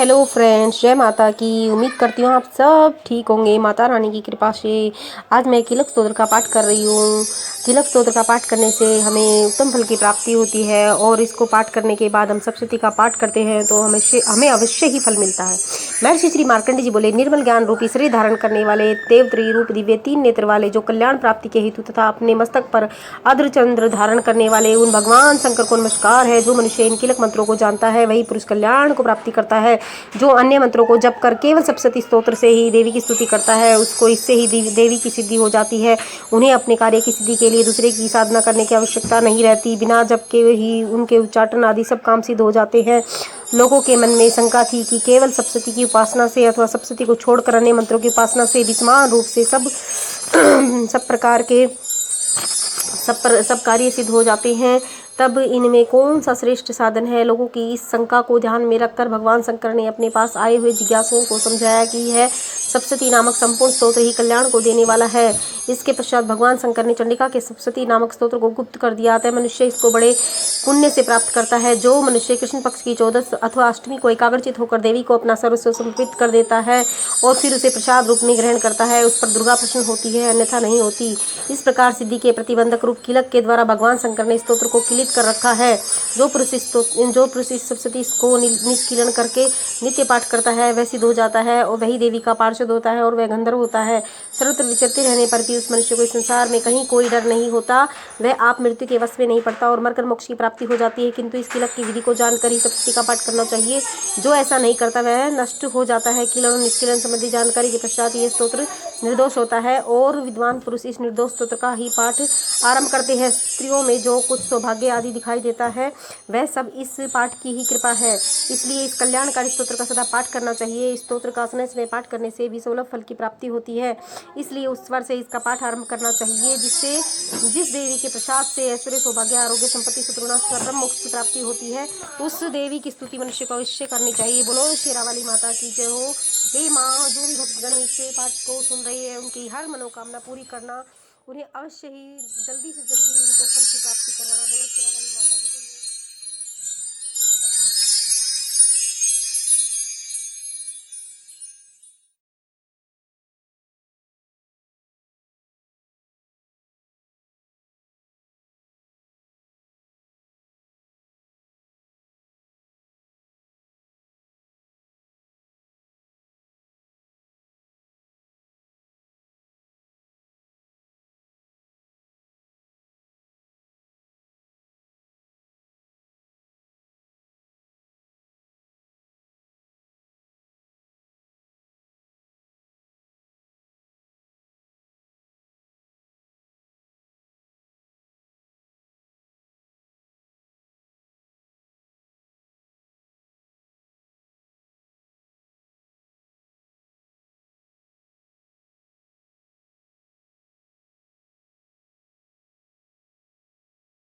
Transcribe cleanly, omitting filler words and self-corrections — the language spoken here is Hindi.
हेलो फ्रेंड्स, जय माता की। उम्मीद करती हूँ आप सब ठीक होंगे माता रानी की कृपा से। आज मैं कीलक स्तोत्र का पाठ कर रही हूँ। कीलक स्तोत्र का पाठ करने से हमें उत्तम फल की प्राप्ति होती है और इसको पाठ करने के बाद हम सप्तशती का पाठ करते हैं तो हमें अवश्य ही फल मिलता है। महर्षि श्री मार्कंडेय जी बोले, निर्मल ज्ञान रूपी शरीर धारण करने वाले देवत्री रूप दिव्य 3 नेत्र वाले जो कल्याण प्राप्ति के हेतु तथा अपने मस्तक पर अर्धचंद्र धारण करने वाले उन भगवान शंकर को नमस्कार है। जो मनुष्य इन कीलक मंत्रों को जानता है वही पुरुष कल्याण को प्राप्ति करता है। जो अन्य मंत्रों को जप कर केवल सप्तशती स्तोत्र से ही देवी की स्तुति करता है उसको इससे ही देवी की सिद्धि हो जाती है। उन्हें अपने कार्य की सिद्धि के लिए दूसरे की साधना करने की आवश्यकता नहीं रहती। बिना जप के ही उनके उच्चाटन आदि सब काम सिद्ध हो जाते हैं। लोगों के मन में शंका थी कि केवल सप्तशती की उपासना से अथवा सप्तशती को छोड़कर अन्य मंत्रों की उपासना से विद्यमान रूप से सब प्रकार के सब कार्य सिद्ध हो जाते हैं। तब इनमें कौन सा श्रेष्ठ साधन है। लोगों की इस शंका को ध्यान में रखकर भगवान शंकर ने अपने पास आए हुए जिज्ञासुओं को समझाया कि यह सप्तशती नामक संपूर्ण स्तोत्र ही कल्याण को देने वाला है। इसके पश्चात भगवान शंकर ने चंडिका के सप्तशती नामक स्तोत्र को गुप्त कर दिया। अतः मनुष्य इसको बड़े पुण्य से प्राप्त करता है। जो मनुष्य कृष्ण पक्ष की 14 अथवा अष्टमी को एकाग्रचित होकर देवी को अपना सर्वस्व समर्पित कर देता है और फिर उसे प्रसाद रूप में ग्रहण करता है, उस पर दुर्गा प्रसन्न होती है, अन्यथा नहीं होती। इस प्रकार सिद्धि के प्रतिबंधक रूप कीलक के द्वारा भगवान शंकर ने स्तोत्र को किलित कर रखा है। जो पुरुष इस सप्तशती को निष्कीलन करके नित्य पाठ करता है वह सिद्ध हो जाता है और वही देवी का पार्षद होता है और वह गंधर्व होता है। सर्वत्र विचरते रहने पर भी उस मनुष्य को इस संसार में कहीं कोई डर नहीं होता। वह आप मृत्यु के वश में नहीं पड़ता और मरकर मोक्ष की प्राप्ति हो जाती है। किंतु इस कीलक की विधि को जानकर ही सप्तशती का पाठ करना चाहिए। जो ऐसा नहीं करता वह नष्ट हो जाता है। कीलन और निष्कीलन संबंधी जानकारी के पश्चात यह स्तोत्र निर्दोष होता है और विद्वान पुरुष इस निर्दोष स्तोत्र का ही पाठ आरंभ करते हैं। स्त्रियों में जो कुछ सौभाग्य आदि दिखाई देता है वह सब इस पाठ की ही कृपा है। इसलिए इस कल्याणकारी स्तोत्र का सदा पाठ करना चाहिए। इस स्तोत्र का समय समय पाठ करने से भी सुलभ फल की प्राप्ति होती है। इसलिए उस स्वर से इसका पाठ आरंभ करना चाहिए जिस देवी के प्रसाद से ऐश्वर्य सौभाग्य आरोग्य संपत्ति शत्रुना परम मोक्ष की प्राप्ति होती है उस देवी की स्तुति मनुष्य को अवश्य करनी चाहिए। बोलो शेरावाली माता की जय हो। हे माँ, जो भी भक्तगण इस पाठ को सुन रही है उनकी हर मनोकामना पूरी करना। उन्हें अवश्य ही जल्दी से जल्दी उनको फल